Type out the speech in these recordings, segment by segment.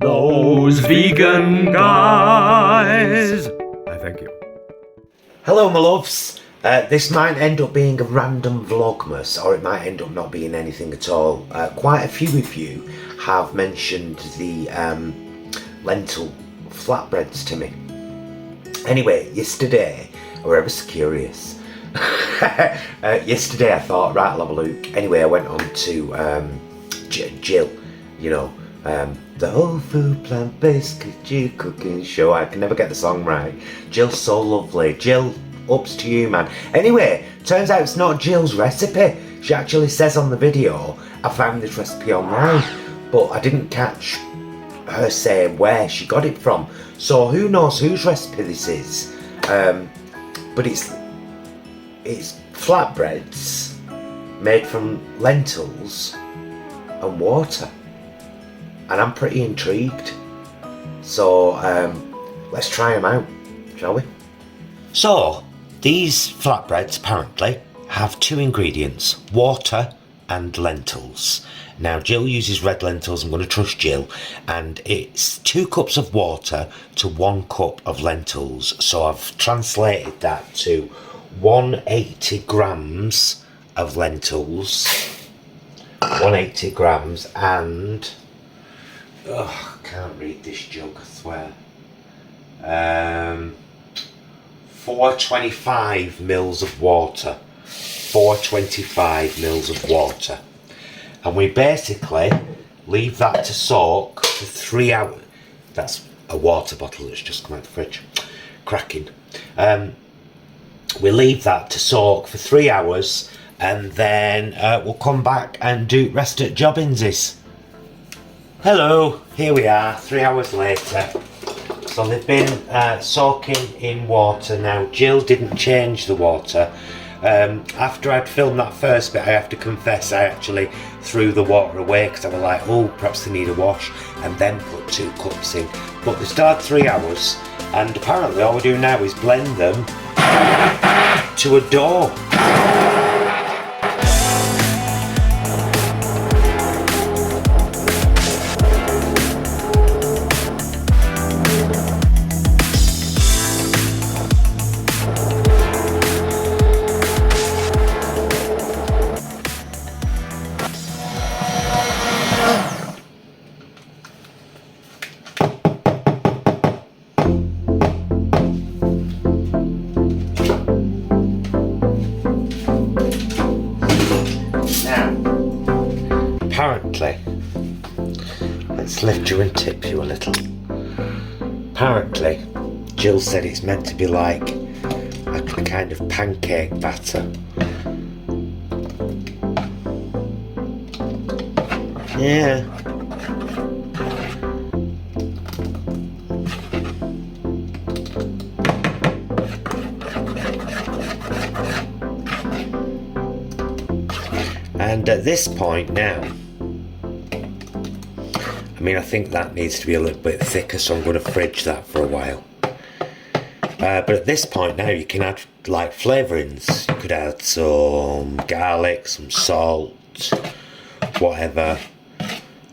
those vegan guys. I thank you. Hello my loves, this might end up being a random vlogmas, or it might end up not being anything at all. Quite a few of you have mentioned the lentil flatbreads to me. Anyway, yesterday, I was ever so curious. Yesterday I thought, right, I'll have a look. Anyway, I went on to Jill, you know, the whole food plant-based cooking show. I can never get the song right. Jill's so lovely. Jill, ups to you, man. Anyway, turns out it's not Jill's recipe. She actually says on the video, I found this recipe online, but I didn't catch her saying where she got it from. So who knows whose recipe this is? But it's flatbreads made from lentils and water, and I'm pretty intrigued. So let's try them out, shall we? So these flatbreads apparently have two ingredients: water and lentils. Now Jill uses red lentils. I'm going to trust Jill, and it's 2 cups of water to 1 cup of lentils. So I've translated that to 180 grams of lentils, 180 grams, and I can't read this jug, I swear. 425 mils of water. 425 mils of water. And we basically leave that to soak for 3 hours. That's a water bottle that's just come out of the fridge. Cracking. We leave that to soak for 3 hours, and then we'll come back and do rest at Jobbinses. Hello, here we are, 3 hours later. So they've been soaking in water. Now Jill didn't change the water. After I'd filmed that first bit, I have to confess I actually threw the water away because I was like, oh, perhaps they need a wash, and then put 2 cups in. But they started 3 hours, and apparently all we do now is blend them to a dough. Apparently, let's lift you and tip you a little. Apparently, Jill said it's meant to be like a kind of pancake batter. Yeah. And at this point now, I mean, I think that needs to be a little bit thicker, so I'm going to fridge that for a while. But at this point now, you can add like flavourings. You could add some garlic, some salt, whatever.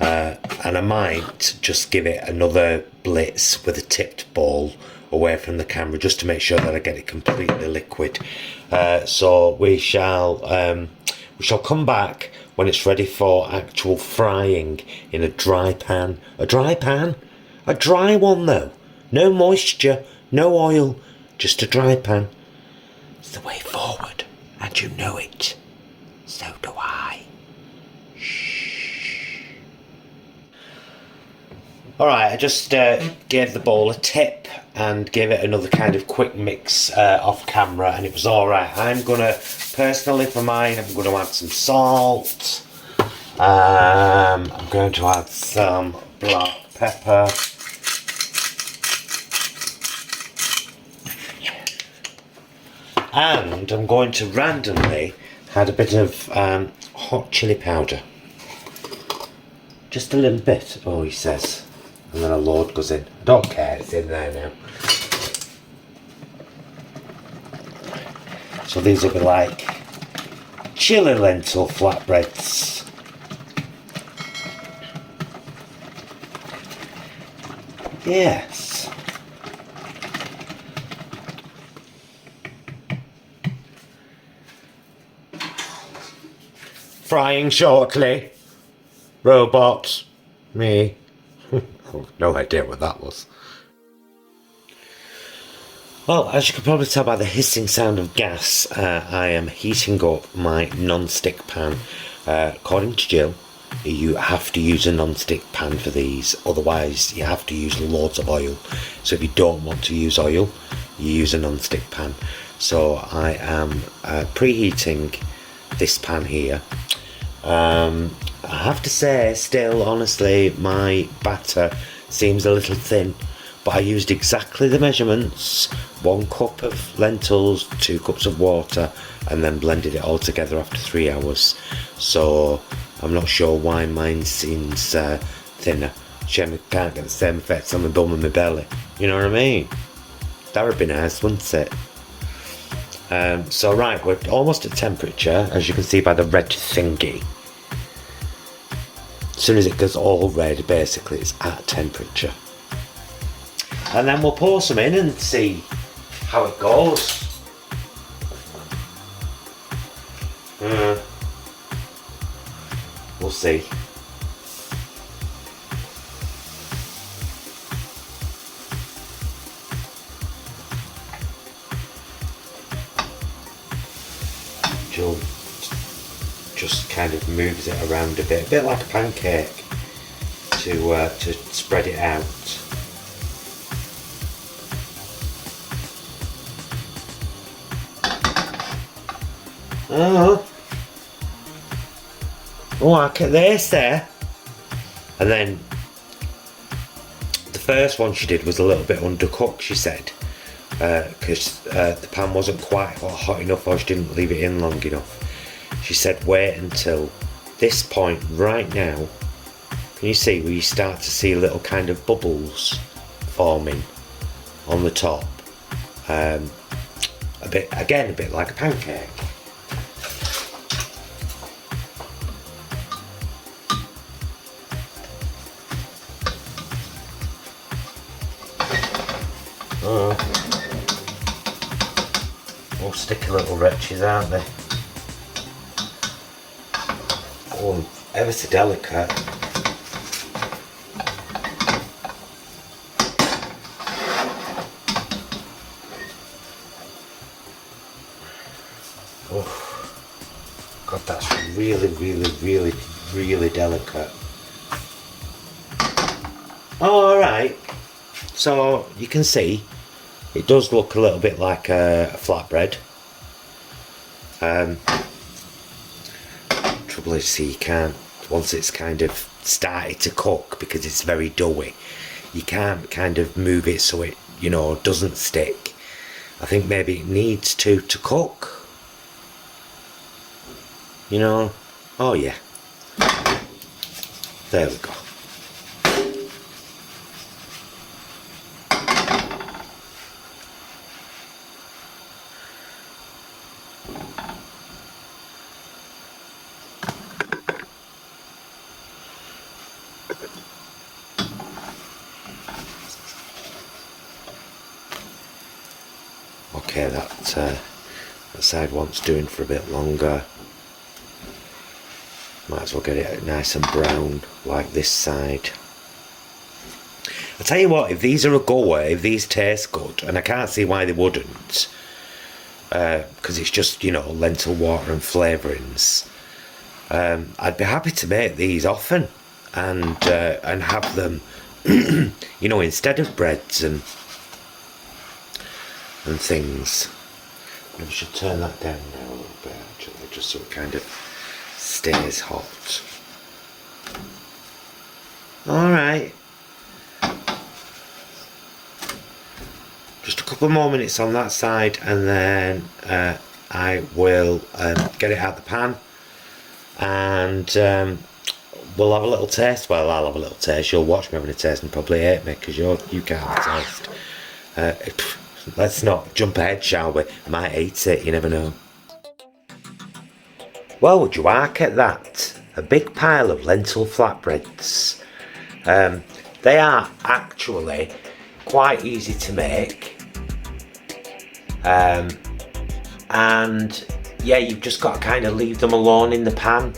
And I might just give it another blitz with a tipped bowl away from the camera, just to make sure that I get it completely liquid. So we shall come back when it's ready for actual frying in a dry pan. A dry pan? A dry one though. No moisture, no oil, just a dry pan. It's the way forward, and you know it. So do I. Shh. Alright, I just gave the bowl a tip and gave it another kind of quick mix off camera, and it was alright. I'm gonna, personally for mine, I'm gonna add some salt. I'm going to add some black pepper. And I'm going to randomly add a bit of hot chili powder. Just a little bit, oh, he says. And then a load goes in. I don't care, it's in there now. So these will be like chili lentil flatbreads. Yes. Frying shortly. Robot. Me. No idea what that was. Well, as you can probably tell by the hissing sound of gas, I am heating up my non-stick pan. According to Jill, you have to use a non-stick pan for these, otherwise you have to use loads of oil. So if you don't want to use oil, you use a non-stick pan. So I am preheating this pan here. I have to say, still, honestly, my batter seems a little thin, but I used exactly the measurements: 1 cup of lentils, 2 cups of water, and then blended it all together after 3 hours. So I'm not sure why mine seems thinner. Shame I can't get the same effects on my bum and my belly. You know what I mean? That would be nice, wouldn't it? So right, we're almost at temperature, as you can see by the red thingy. As soon as it goes all red, basically it's at temperature. And then we'll pour some in and see how it goes. We'll see. Jill just kind of moves it around a bit like a pancake, to spread it out. Oh, look at this there. And then the first one she did was a little bit undercooked, she said, because the pan wasn't quite hot enough, or she didn't leave it in long enough. She said wait until this point right now. Can you see where you start to see little kind of bubbles forming on the top? A bit like a pancake. All sticky little wretches, aren't they? Oh, ever so delicate. Oh, God, that's really delicate. Oh, alright. So you can see it does look a little bit like a flatbread. Trouble is, you can't, once it's kind of started to cook, because it's very doughy, you can't kind of move it so it, you know, doesn't stick. I think maybe it needs to cook, you know. Oh yeah, there we go. Okay, that side wants doing for a bit longer. Might as well get it nice and brown like this side. I'll tell you what, if these are a goer, if these taste good, and I can't see why they wouldn't, because it's just, you know, lentil water and flavourings, I'd be happy to make these often and have them, you know, instead of breads and things. Maybe I should turn that down now a little bit, actually, just so it kind of stays hot. Alright. Just a couple more minutes on that side, and then I will get it out the pan, and we'll have a little taste. Well, I'll have a little taste. You'll watch me having a taste and probably hate me because you can't have a taste. Let's not jump ahead, shall we? I might eat it, you never know. Well, would you like at that? A big pile of lentil flatbreads. They are actually quite easy to make. And yeah, you've just got to kind of leave them alone in the pan,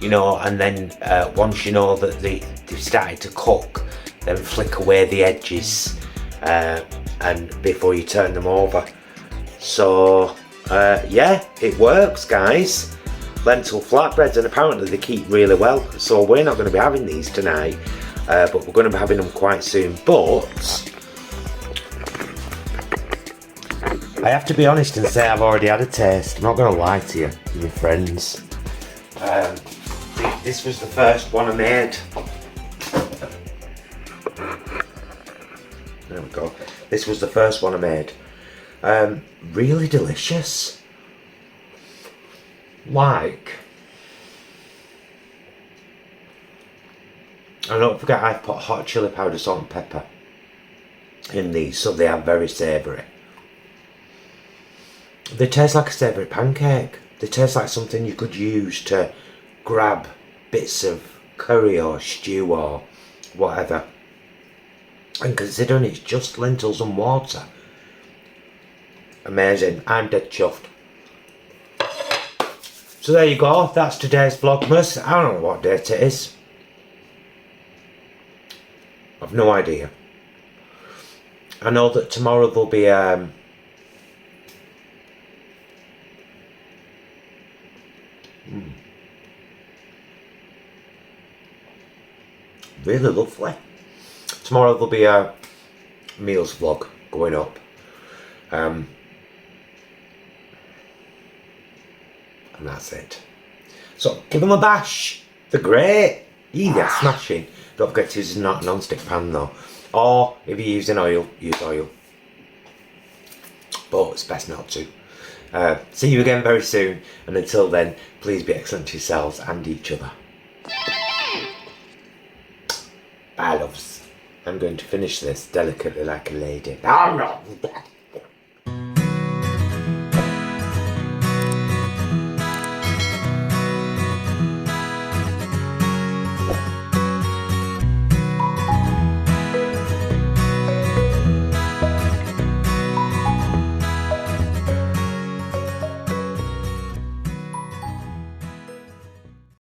you know, and then once you know that they've started to cook, then flick away the edges and before you turn them over. So yeah, it works, guys. Lentil flatbreads, and apparently they keep really well, so we're not going to be having these tonight, but we're going to be having them quite soon. But I have to be honest and say I've already had a taste. I'm not going to lie to you, my friends. This was the first one I made. There we go. This was the first one I made. Really delicious. Like, and don't forget I've put hot chili powder, salt and pepper in these, so they are very savoury. They taste like a savoury pancake. They taste like something you could use to grab bits of curry or stew or whatever. And considering it's just lentils and water, amazing. I'm dead chuffed. So there you go, that's today's Vlogmas. I don't know what date it is. I've no idea. I know that tomorrow there'll be really lovely. Tomorrow there'll be a meals vlog going up. And that's it. So give them a bash. They're great. Yeah, they're smashing. Don't forget to use a non-stick pan though. Or if you're using oil, use oil. But it's best not to. See you again very soon. And until then, please be excellent to yourselves and each other. Bye, loves. I'm going to finish this delicately like a lady.